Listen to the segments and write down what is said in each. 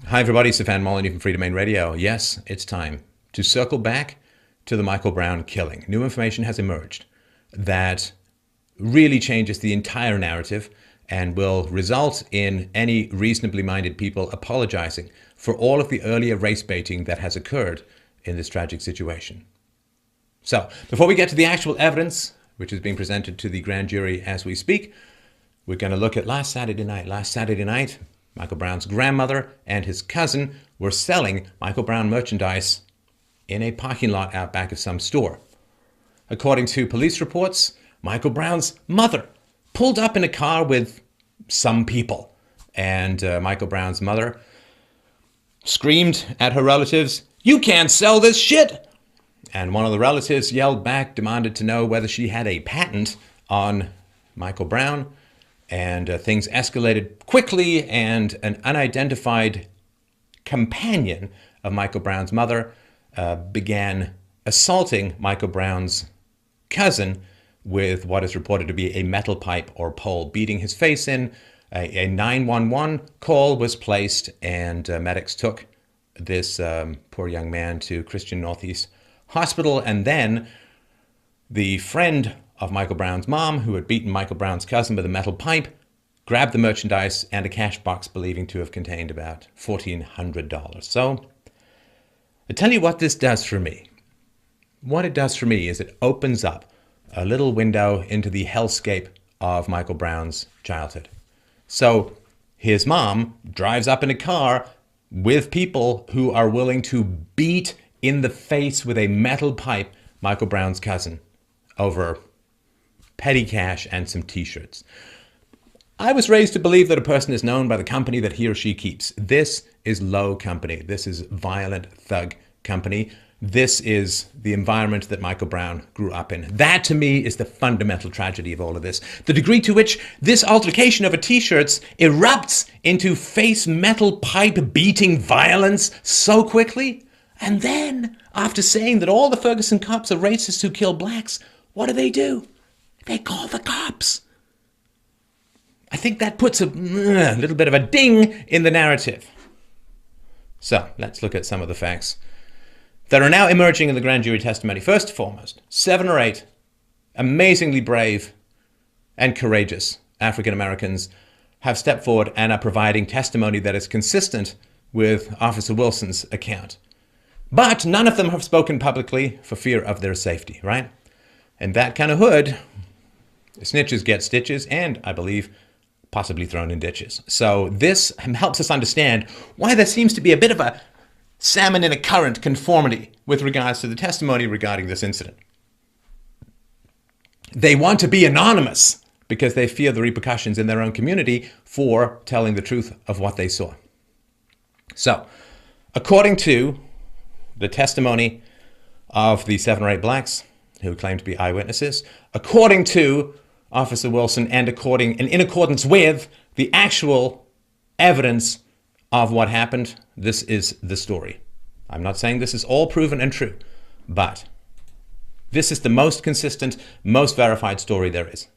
Hi everybody, Stefan Molyneux from Freedomain Radio. Yes, it's time to circle back to the Michael Brown killing. New information has emerged that really changes the entire narrative and will result in any reasonably minded people apologizing for all of the earlier race baiting that has occurred in this tragic situation. So, before we get to the actual evidence, which is being presented to the grand jury as we speak, we're going to look at last Saturday night. Last Saturday night, Michael Brown's grandmother and his cousin were selling Michael Brown merchandise in a parking lot out back of some store. According to police reports, Michael Brown's mother pulled up in a car with some people, and Michael Brown's mother screamed at her relatives, "You can't sell this shit!" And one of the relatives yelled back, demanded to know whether she had a patent on Michael Brown, and things escalated quickly, and an unidentified companion of Michael Brown's mother began assaulting Michael Brown's cousin with what is reported to be a metal pipe or pole, beating his face in. A 911 call was placed, and medics took this poor young man to Christian Northeast Hospital. And then the friend of Michael Brown's mom, who had beaten Michael Brown's cousin with a metal pipe, grabbed the merchandise and a cash box believing to have contained about $1,400. So I tell you what this does for me. What it does for me is it opens up a little window into the hellscape of Michael Brown's childhood. So his mom drives up in a car with people who are willing to beat in the face with a metal pipe Michael Brown's cousin over petty cash and some t-shirts. I was raised to believe that a person is known by the company that he or she keeps. This is low company. This is violent thug company. This is the environment that Michael Brown grew up in. That, to me, is the fundamental tragedy of all of this. The degree to which this altercation over t-shirts erupts into face metal pipe beating violence so quickly. And then, after saying that all the Ferguson cops are racists who kill blacks, what do? They call the cops. I think that puts a little bit of a ding in the narrative. So, let's look at some of the facts that are now emerging in the grand jury testimony. First and foremost, 7 or 8 amazingly brave and courageous African Americans have stepped forward and are providing testimony that is consistent with Officer Wilson's account. But none of them have spoken publicly for fear of their safety, right? In that kind of hood, snitches get stitches, and I believe possibly thrown in ditches. So this helps us understand why there seems to be a bit of a salmon in a current conformity with regards to the testimony regarding this incident. They want to be anonymous because they fear the repercussions in their own community for telling the truth of what they saw. So, according to the testimony of the 7 or 8 blacks who claim to be eyewitnesses, according to Officer Wilson, and in accordance with the actual evidence of what happened, this is the story. I'm not saying this is all proven and true, but this is the most consistent, most verified story there is.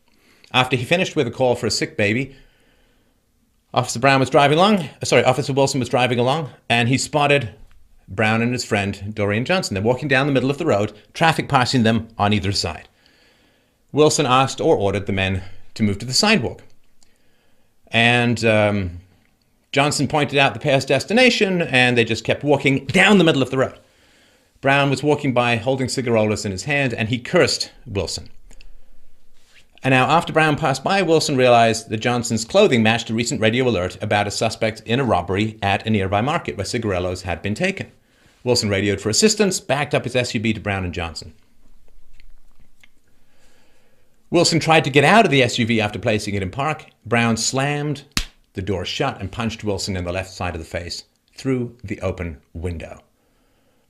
After he finished with a call for a sick baby, Officer Wilson was driving along, and he spotted Brown and his friend, Dorian Johnson. They're walking down the middle of the road, traffic passing them on either side. Wilson asked or ordered the men to move to the sidewalk. And Johnson pointed out the pair's destination, and they just kept walking down the middle of the road. Brown was walking by holding cigarillos in his hand, and he cursed Wilson. And now, after Brown passed by, Wilson realized that Johnson's clothing matched a recent radio alert about a suspect in a robbery at a nearby market where cigarillos had been taken. Wilson radioed for assistance, backed up his SUV to Brown and Johnson. Wilson tried to get out of the SUV after placing it in park. Brown slammed the door shut and punched Wilson in the left side of the face through the open window.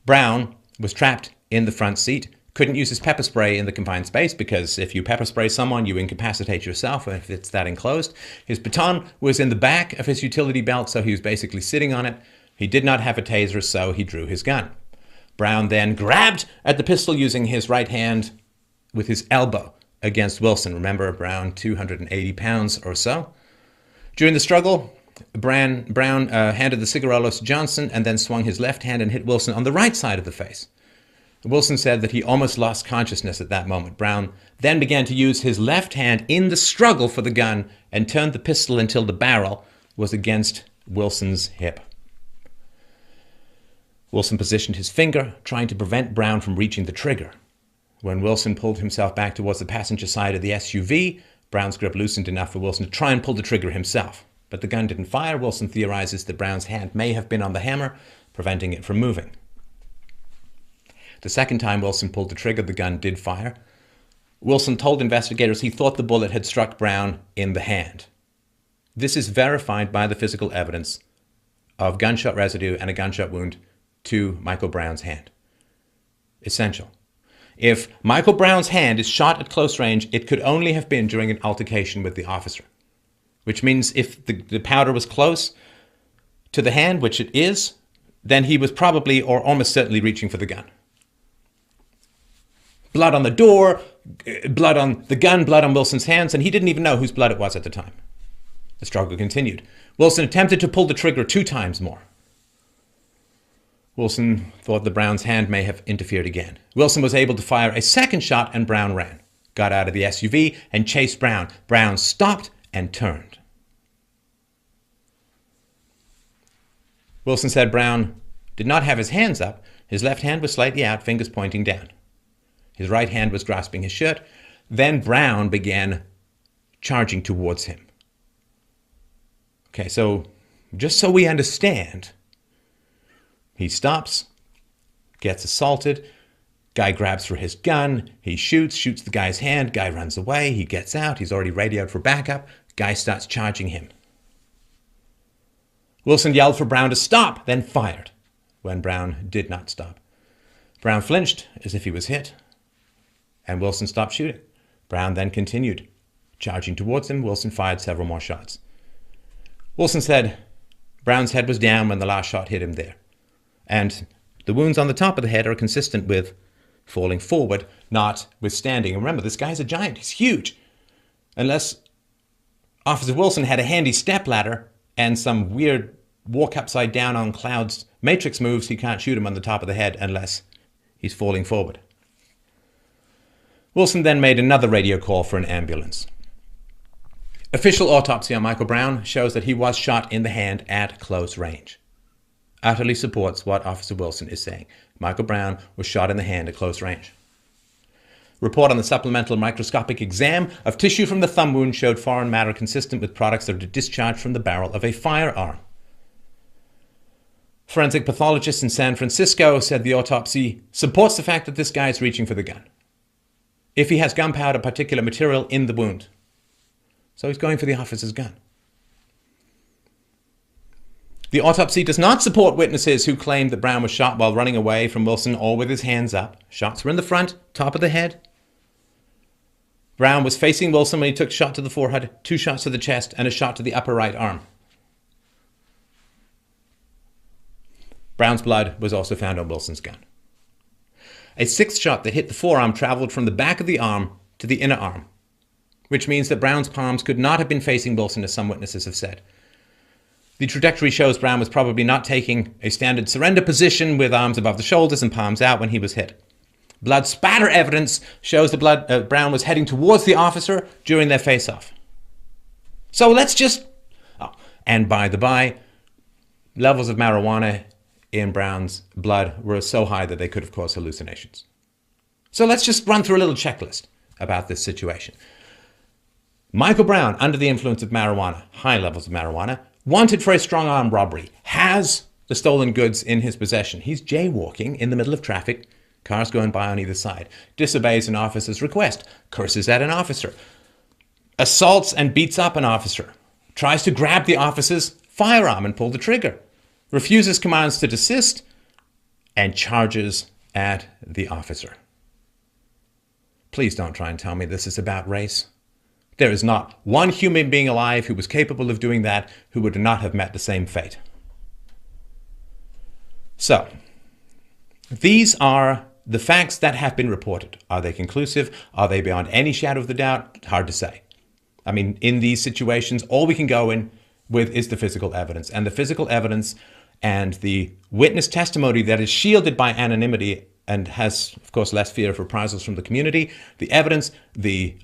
Brown was trapped in the front seat, couldn't use his pepper spray in the confined space because if you pepper spray someone, you incapacitate yourself if it's that enclosed. His baton was in the back of his utility belt, so he was basically sitting on it. He did not have a taser, so he drew his gun. Brown then grabbed at the pistol using his right hand with his elbow against Wilson. Remember, Brown, 280 pounds or so. During the struggle, Brown handed the cigarillos to Johnson and then swung his left hand and hit Wilson on the right side of the face. Wilson said that he almost lost consciousness at that moment. Brown then began to use his left hand in the struggle for the gun and turned the pistol until the barrel was against Wilson's hip. Wilson positioned his finger, trying to prevent Brown from reaching the trigger. When Wilson pulled himself back towards the passenger side of the SUV, Brown's grip loosened enough for Wilson to try and pull the trigger himself. But the gun didn't fire. Wilson theorizes that Brown's hand may have been on the hammer, preventing it from moving. The second time Wilson pulled the trigger, the gun did fire. Wilson told investigators he thought the bullet had struck Brown in the hand. This is verified by the physical evidence of gunshot residue and a gunshot wound to Michael Brown's hand. Essential. If Michael Brown's hand is shot at close range, it could only have been during an altercation with the officer, which means if the powder was close to the hand, which it is, then he was probably or almost certainly reaching for the gun. Blood on the door, blood on the gun, blood on Wilson's hands, and he didn't even know whose blood it was at the time. The struggle continued. Wilson attempted to pull the trigger 2 times more. Wilson thought the Brown's hand may have interfered again. Wilson was able to fire a second shot and Brown ran, got out of the SUV and chased Brown. Brown stopped and turned. Wilson said Brown did not have his hands up. His left hand was slightly out, fingers pointing down. His right hand was grasping his shirt. Then Brown began charging towards him. Okay, so just so we understand, he stops, gets assaulted, guy grabs for his gun, he shoots the guy's hand, guy runs away, he gets out, he's already radioed for backup, guy starts charging him. Wilson yelled for Brown to stop, then fired when Brown did not stop. Brown flinched as if he was hit, and Wilson stopped shooting. Brown then continued charging towards him. Wilson fired several more shots. Wilson said Brown's head was down when the last shot hit him there. And the wounds on the top of the head are consistent with falling forward, not with standing. And remember, this guy's a giant. He's huge. Unless Officer Wilson had a handy stepladder and some weird walk upside down on clouds matrix moves, he can't shoot him on the top of the head unless he's falling forward. Wilson then made another radio call for an ambulance. Official autopsy on Michael Brown shows that he was shot in the hand at close range. Utterly supports what Officer Wilson is saying. Michael Brown was shot in the hand at close range. Report on the supplemental microscopic exam of tissue from the thumb wound showed foreign matter consistent with products that are discharged from the barrel of a firearm. Forensic pathologist in San Francisco said the autopsy supports the fact that this guy is reaching for the gun, if he has gunpowder particulate material in the wound. So he's going for the officer's gun. The autopsy does not support witnesses who claim that Brown was shot while running away from Wilson or with his hands up. Shots were in the front, top of the head. Brown was facing Wilson when he took a shot to the forehead, 2 shots to the chest, and a shot to the upper right arm. Brown's blood was also found on Wilson's gun. A 6th shot that hit the forearm traveled from the back of the arm to the inner arm, which means that Brown's palms could not have been facing Wilson, as some witnesses have said. The trajectory shows Brown was probably not taking a standard surrender position with arms above the shoulders and palms out when he was hit. Blood spatter evidence shows the Brown was heading towards the officer during their face-off. So let's just... Oh, and by the by, levels of marijuana in Brown's blood were so high that they could have caused hallucinations. So let's just run through a little checklist about this situation. Michael Brown, under the influence of marijuana, high levels of marijuana, wanted for a strong-arm robbery, has the stolen goods in his possession. He's jaywalking in the middle of traffic, cars going by on either side, disobeys an officer's request, curses at an officer, assaults and beats up an officer, tries to grab the officer's firearm and pull the trigger, refuses commands to desist, and charges at the officer. Please don't try and tell me this is about race. There is not one human being alive who was capable of doing that who would not have met the same fate. So, these are the facts that have been reported. Are they conclusive? Are they beyond any shadow of the doubt? Hard to say. I mean, in these situations, all we can go is the physical evidence. And the physical evidence and the witness testimony that is shielded by anonymity and has, of course, less fear of reprisals from the community, the evidence, the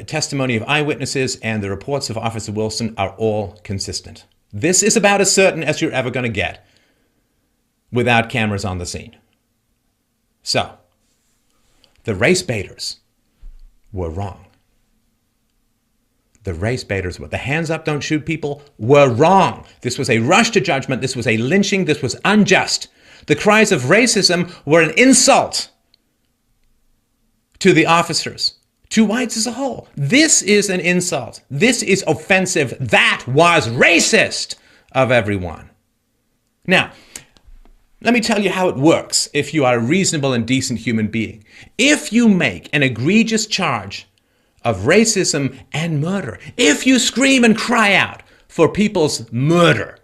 testimony of eyewitnesses, and the reports of Officer Wilson are all consistent. This is about as certain as you're ever going to get without cameras on the scene. So, the race baiters were wrong. The race baiters, the hands up, don't shoot people, were wrong. This was a rush to judgment. This was a lynching. This was unjust. The cries of racism were an insult to the officers, to whites as a whole. This is an insult. This is offensive. That was racist of everyone. Now, let me tell you how it works if you are a reasonable and decent human being. If you make an egregious charge of racism and murder, if you scream and cry out for people's murder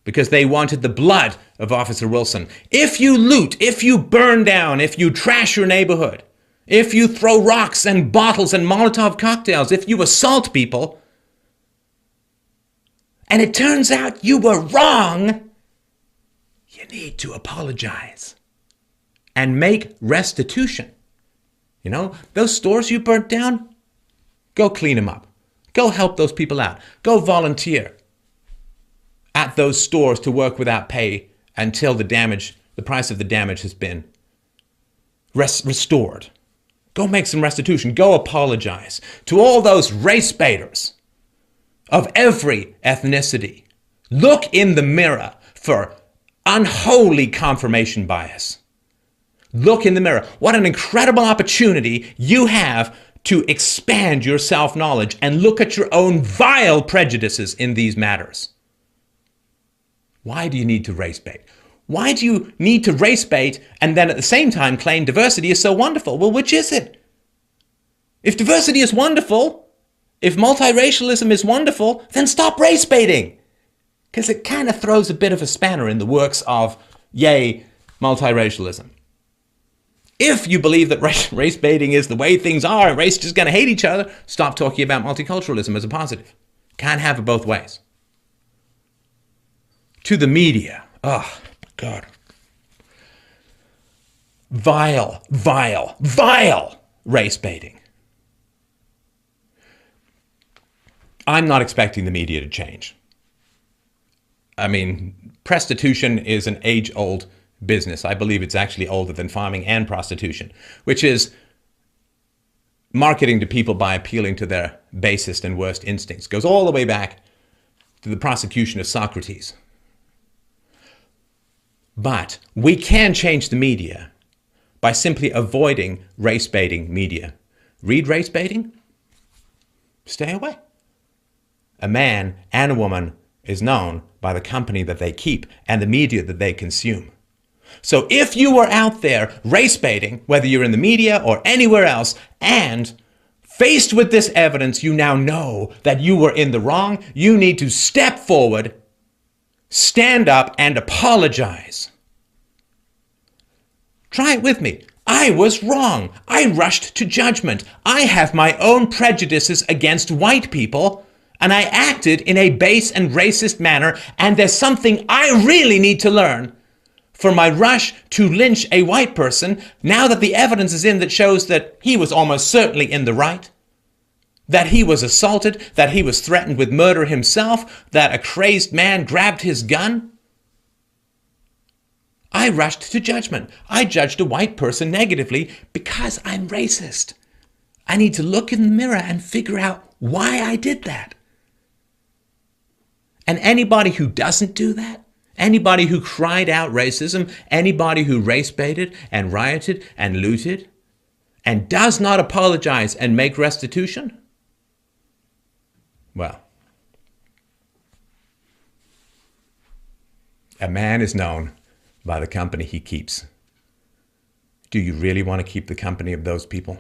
because they wanted the blood of Officer Wilson, if you loot, if you burn down, if you trash your neighborhood, if you throw rocks and bottles and Molotov cocktails, if you assault people, and it turns out you were wrong, you need to apologize and make restitution. You know, those stores you burnt down, go clean them up. Go help those people out. Go volunteer at those stores to work without pay until the price of the damage has been restored. Go make some restitution. Go apologize to all those race baiters of every ethnicity. Look in the mirror for unholy confirmation bias. Look in the mirror. What an incredible opportunity you have to expand your self-knowledge and look at your own vile prejudices in these matters. Why do you need to race bait? Why do you need to race bait and then at the same time claim diversity is so wonderful? Well, which is it? If diversity is wonderful, if multiracialism is wonderful, then stop race baiting. Because it kind of throws a bit of a spanner in the works of, yay, multiracialism. If you believe that race baiting is the way things are and race is just going to hate each other, stop talking about multiculturalism as a positive. Can't have it both ways. To the media. Oh, God. Vile, vile, vile race baiting. I'm not expecting the media to change. I mean, prostitution is an age-old business. I believe it's actually older than farming and prostitution, which is marketing to people by appealing to their basest and worst instincts. Goes all the way back to the prosecution of Socrates. But we can change the media by simply avoiding race-baiting media. Read race-baiting? Stay away. A man and a woman is known by the company that they keep and the media that they consume. So if you are out there race-baiting, whether you're in the media or anywhere else, and faced with this evidence, you now know that you were in the wrong, you need to step forward, stand up, and apologize. Try it with me. I was wrong. I rushed to judgment. I have my own prejudices against white people, and I acted in a base and racist manner, and there's something I really need to learn. For my rush to lynch a white person, now that the evidence is in that shows that he was almost certainly in the right, that he was assaulted, that he was threatened with murder himself, that a crazed man grabbed his gun, I rushed to judgment. I judged a white person negatively because I'm racist. I need to look in the mirror and figure out why I did that. And anybody who doesn't do that, anybody who cried out racism, anybody who race-baited and rioted and looted and does not apologize and make restitution, well, a man is known by the company he keeps. Do you really want to keep the company of those people?